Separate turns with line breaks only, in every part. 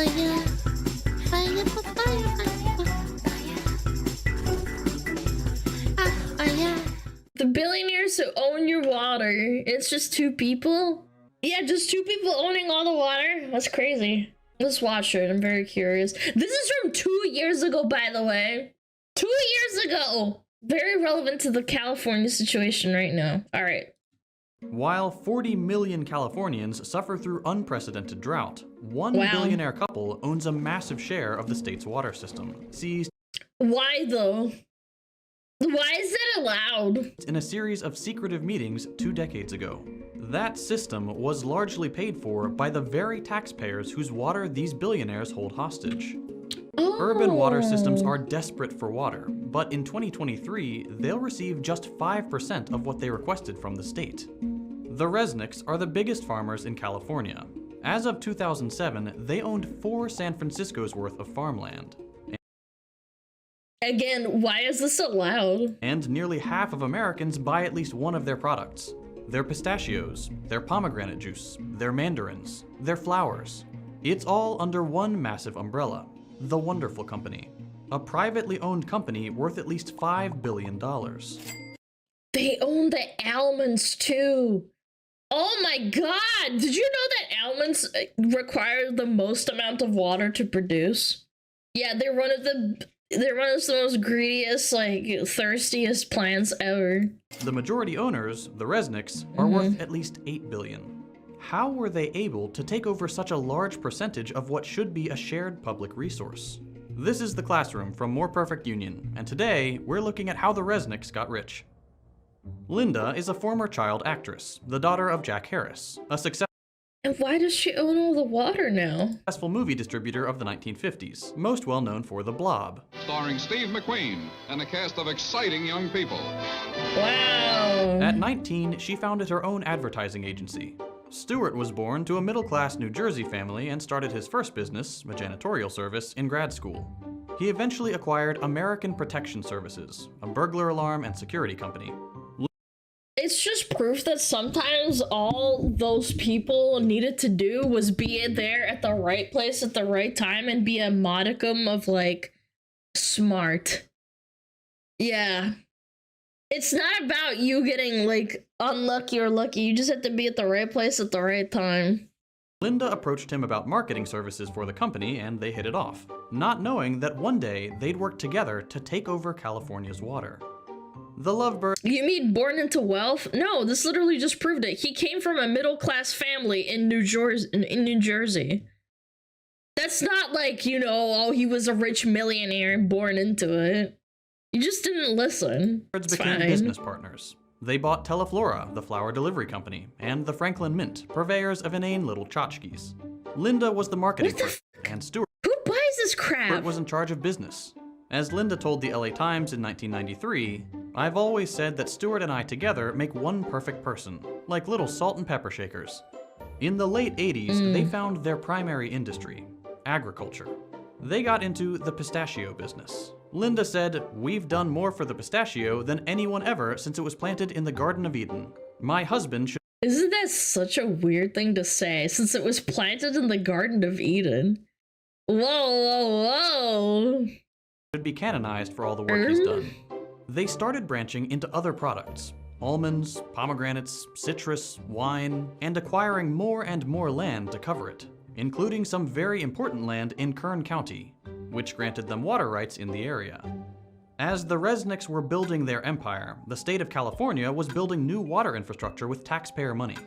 Fire, fire, fire, fire. The billionaires who own your water. It's just two people? Yeah, just two people owning all the water? That's crazy. Let's watch it. I'm very curious. This is from 2 years ago, by the way. 2 years ago. Very relevant to the California situation right now. All right.
While 40 million Californians suffer through unprecedented drought, one billionaire couple owns a massive share of the state's water system. See,
why though? Why is that allowed?
In a series of secretive meetings 2 decades ago. That system was largely paid for by the very taxpayers whose water these billionaires hold hostage. Urban water systems are desperate for water, but in 2023, they'll receive just 5% of what they requested from the state. The Resnicks are the biggest farmers in California. As of 2007, they owned 4 San Francisco's worth of farmland.
Again, why is this allowed?
And nearly half of Americans buy at least one of their products. Their pistachios, their pomegranate juice, their mandarins, their flowers. It's all under one massive umbrella, the Wonderful Company, a privately owned company worth at least $5 billion.
They own the almonds too. Oh my god! Did you know that almonds require the most amount of water to produce? Yeah, they're one of the most greediest, like, thirstiest plants ever.
The majority owners, the Resnicks, are worth at least $8 billion. How were they able to take over such a large percentage of what should be a shared public resource? This is The Classroom from More Perfect Union, and today we're looking at how the Resnicks got rich. Linda is a former child actress, the daughter of Jack Harris, a
And why does she own all the water now?
successful movie distributor of the 1950s, most well known for The Blob.
Starring Steve McQueen and a cast of exciting young people.
Wow.
At 19, she founded her own advertising agency. Stewart was born to a middle-class New Jersey family and started his first business, a janitorial service, in grad school. He eventually acquired American Protection Services, a burglar alarm and security company.
It's just proof that sometimes all those people needed to do was be there at the right place at the right time and be a modicum of, like, smart. Yeah. It's not about you getting, like, unlucky or lucky. You just have to be at the right place at the right time.
Linda approached him about marketing services for the company, and they hit it off, not knowing that one day they'd work together to take over California's water. The lovebird.
You mean born into wealth? No, this literally just proved it. He came from a middle-class family in New Jersey. That's not like, you know, oh, he was a rich millionaire and born into it. You just didn't listen.
Birds became business partners. They bought Teleflora, the flower delivery company, and the Franklin Mint, purveyors of inane little tchotchkes. Linda was the marketing person, and Stewart
Who buys this crap?
was in charge of business. As Linda told the LA Times in 1993, "I've always said that Stewart and I together make one perfect person, like little salt and pepper shakers." In the late 80s, they found their primary industry, agriculture. They got into the pistachio business. Linda said, "We've done more for the pistachio than anyone ever since it was planted in the Garden of Eden. My husband should..."
Isn't that such a weird thing to say, since it was planted in the Garden of Eden? Whoa, whoa, whoa.
should be canonized for all the work he's done. They started branching into other products, almonds, pomegranates, citrus, wine, and acquiring more and more land to cover it, including some very important land in Kern County, which granted them water rights in the area. As the Resnicks were building their empire, the state of California was building new water infrastructure with taxpayer money.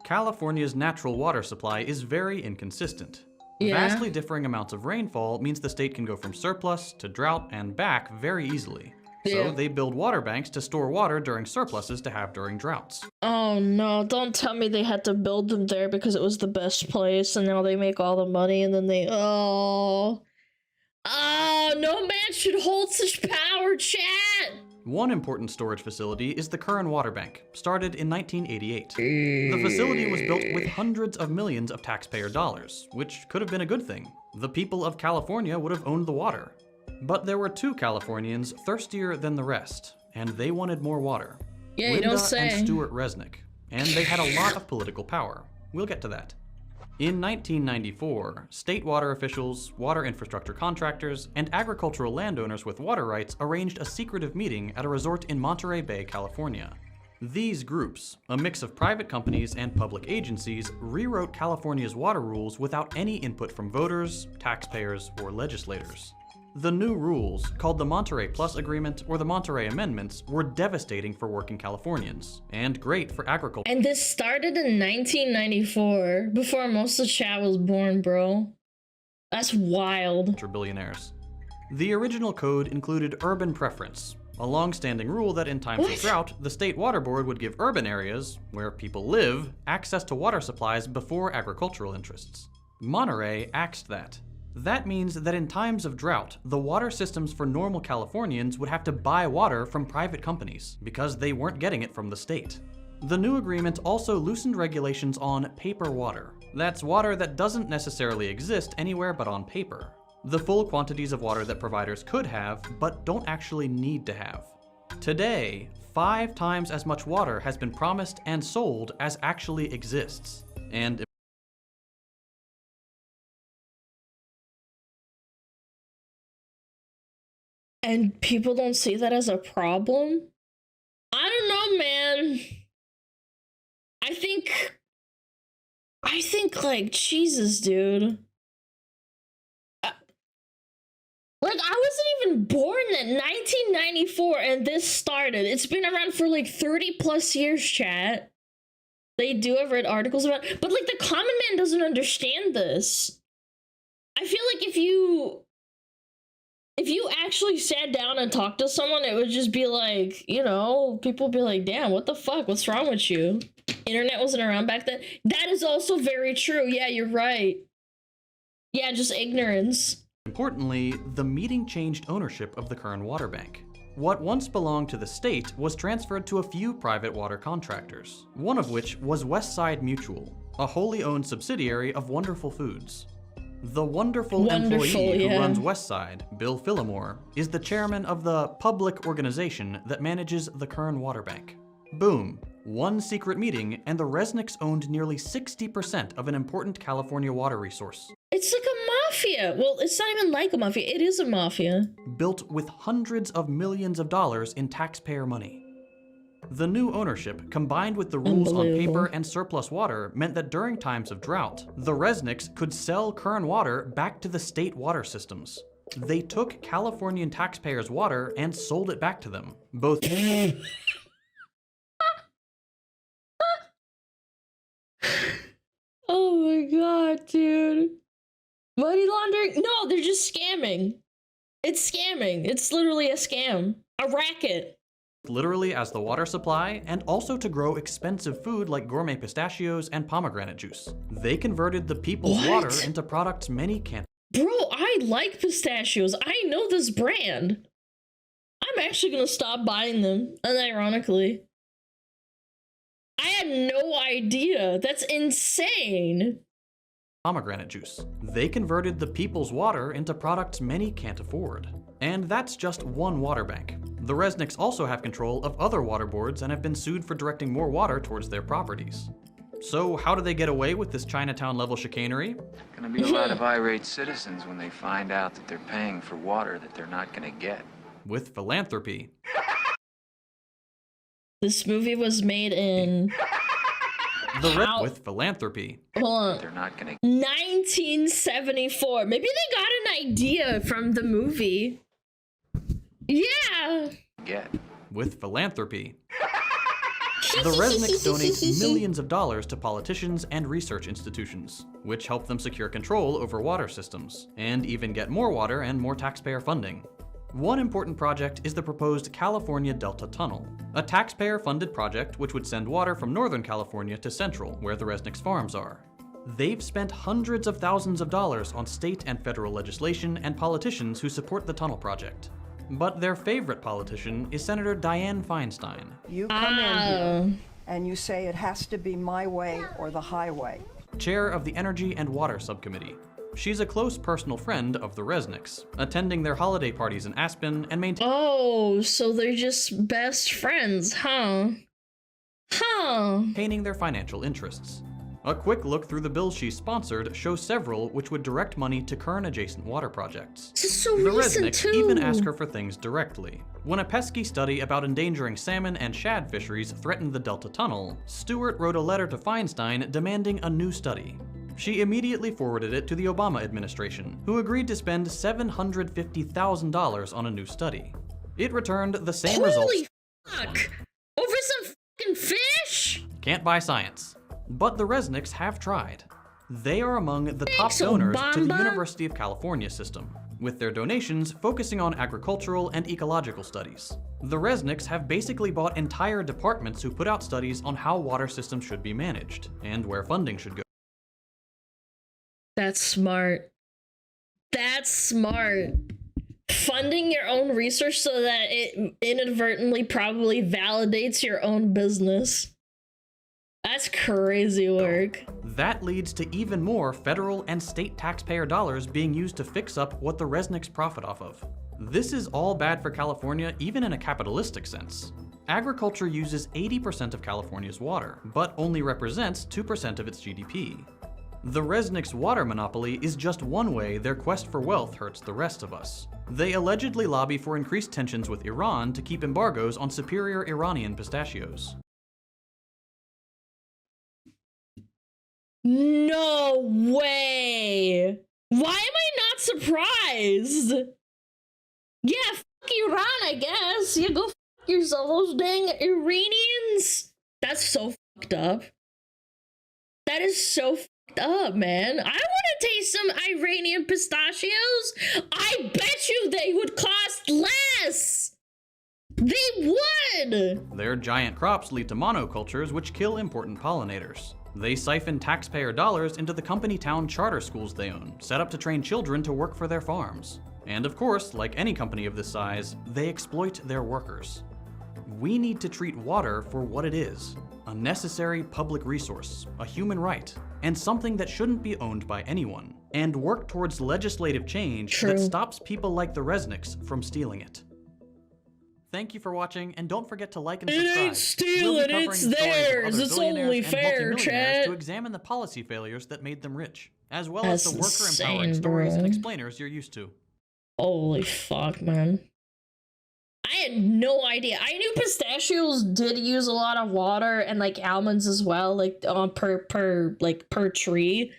California's natural water supply is very inconsistent. Vastly differing amounts of rainfall means the state can go from surplus to drought and back very easily. So they build water banks to store water during surpluses to have during droughts.
Oh no, don't tell me they had to build them there because it was the best place and now they make all the money and then they, oh, no man should hold such power, chat!
One important storage facility is the Kern Water Bank, started in 1988. The facility was built with hundreds of millions of taxpayer dollars, which could have been a good thing. The people of California would have owned the water. But there were 2 Californians thirstier than the rest, and they wanted more water.
Yeah,
Linda
you don't say.
and Stewart Resnick, and they had a lot of political power. We'll get to that. In 1994, state water officials, water infrastructure contractors, and agricultural landowners with water rights arranged a secretive meeting at a resort in Monterey Bay, California. These groups, a mix of private companies and public agencies, rewrote California's water rules without any input from voters, taxpayers, or legislators. The new rules, called the Monterey Plus Agreement or the Monterey Amendments, were devastating for working Californians, and great for agriculture.
And this started in 1994, before most of the chat was born, bro. That's wild.
Billionaires. The original code included urban preference, a long-standing rule that in times of drought, the state water board would give urban areas, where people live, access to water supplies before agricultural interests. Monterey axed that. That means that in times of drought, the water systems for normal Californians would have to buy water from private companies, because they weren't getting it from the state. The new agreement also loosened regulations on paper water. That's water that doesn't necessarily exist anywhere but on paper. The full quantities of water that providers could have, but don't actually need to have. Today, 5 times as much water has been promised and sold as actually exists.
And people don't see that as a problem? I don't know, man. I think like, Jesus, dude. Like, I wasn't even born in 1994 and this started. It's been around for like 30 plus years, chat. They do have read articles about it, but like the common man doesn't understand this. I feel like if you actually sat down and talked to someone, it would just be like, you know, people would be like, damn, what the fuck? What's wrong with you? Internet wasn't around back then. That is also very true. Yeah, you're right. Yeah, just ignorance.
Importantly, the meeting changed ownership of the Kern Water Bank. What once belonged to the state was transferred to a few private water contractors, one of which was Westside Mutual, a wholly owned subsidiary of Wonderful Foods. The wonderful employee who runs Westside, Bill Phillimore, is the chairman of the public organization that manages the Kern Water Bank. Boom. One secret meeting, and the Resnicks owned nearly 60% of an important California water resource.
It's like a mafia. Well, it's not even like a mafia. It is a mafia.
Built with hundreds of millions of dollars in taxpayer money. The new ownership, combined with the rules on paper and surplus water, meant that during times of drought, the Resnicks could sell Kern water back to the state water systems. They took Californian taxpayers' water and sold it back to them. Both...
Oh my god, dude. Money laundering? No, they're just scamming. It's scamming. It's literally a scam. A racket.
Literally as the water supply, and also to grow expensive food like gourmet pistachios and pomegranate juice. They converted the people's water into products many can't.
Bro, I like pistachios. I know this brand. I'm actually gonna stop buying them, unironically. I had no idea. That's insane.
Pomegranate juice. They converted the people's water into products many can't afford. And that's just one water bank. The Resnicks also have control of other water boards and have been sued for directing more water towards their properties. So how do they get away with this Chinatown-level chicanery?
Gonna be a lot of irate citizens when they find out that they're paying for water that they're not gonna get.
With philanthropy.
This movie was made in...
with philanthropy.
Hold on.
They're not gonna...
1974. Maybe they got an idea from the movie. Yeah.
Get.
With philanthropy. The Resnicks donate millions of dollars to politicians and research institutions, which help them secure control over water systems, and even get more water and more taxpayer funding. One important project is the proposed California Delta Tunnel, a taxpayer-funded project which would send water from Northern California to Central, where the Resnicks farms are. They've spent hundreds of thousands of dollars on state and federal legislation and politicians who support the tunnel project. But their favorite politician is Senator Dianne Feinstein.
You come in here and you say it has to be my way or the highway.
Chair of the Energy and Water Subcommittee. She's a close personal friend of the Resnicks, attending their holiday parties in Aspen and maintaining...
Oh, so they're just best friends, huh? Huh.
...maintaining their financial interests. A quick look through the bills she sponsored shows several which would direct money to Kern-adjacent water projects.
This is so
The
recent
Resnicks
too.
even ask her for things directly. When a pesky study about endangering salmon and shad fisheries threatened the Delta Tunnel, Stewart wrote a letter to Feinstein demanding a new study. She immediately forwarded it to the Obama administration, who agreed to spend $750,000 on a new study. It returned the same results.
Holy fuck! Over some fucking fish?
Can't buy science. But the Resnicks have tried. They are among the top
Thanks,
donors to the
Obama.
University of California system, with their donations focusing on agricultural and ecological studies. The Resnicks have basically bought entire departments who put out studies on how water systems should be managed, and where funding should go.
That's smart. That's smart. Funding your own research so that it inadvertently probably validates your own business. That's crazy work.
That leads to even more federal and state taxpayer dollars being used to fix up what the Resnicks profit off of. This is all bad for California, even in a capitalistic sense. Agriculture uses 80% of California's water, but only represents 2% of its GDP. The Resnicks' water monopoly is just one way their quest for wealth hurts the rest of us. They allegedly lobby for increased tensions with Iran to keep embargoes on superior Iranian pistachios.
No way! Why am I not surprised? Yeah, fuck Iran, I guess. You go fuck yourself, those dang Iranians. That's so fucked up. That is so fucked up, man. I want to taste some Iranian pistachios. I bet you they would cost less. They would.
Their giant crops lead to monocultures, which kill important pollinators. They siphon taxpayer dollars into the company town charter schools they own, set up to train children to work for their farms. And of course, like any company of this size, they exploit their workers. We need to treat water for what it is: a necessary public resource, a human right, and something that shouldn't be owned by anyone, and work towards legislative change that stops people like the Resnicks from stealing it. Thank you for watching, and don't forget to like and subscribe.
It ain't stealing,
We'll be covering
it's
stories of
theirs.
other
It's
billionaires
only
and
fair,
multimillionaires
chat.
to examine the policy failures that made them rich, as well
That's
as the worker-empowering
insane,
stories and
bro.
explainers you're used to.
Holy fuck, man. I had no idea. I knew pistachios did use a lot of water, and like almonds as well, like per tree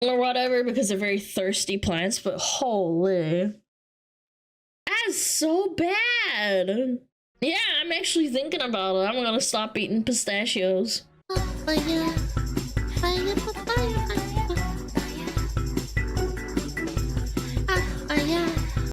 or whatever, because they're very thirsty plants, but holy. That's so bad. Yeah, I'm actually thinking about it. I'm gonna stop eating pistachios.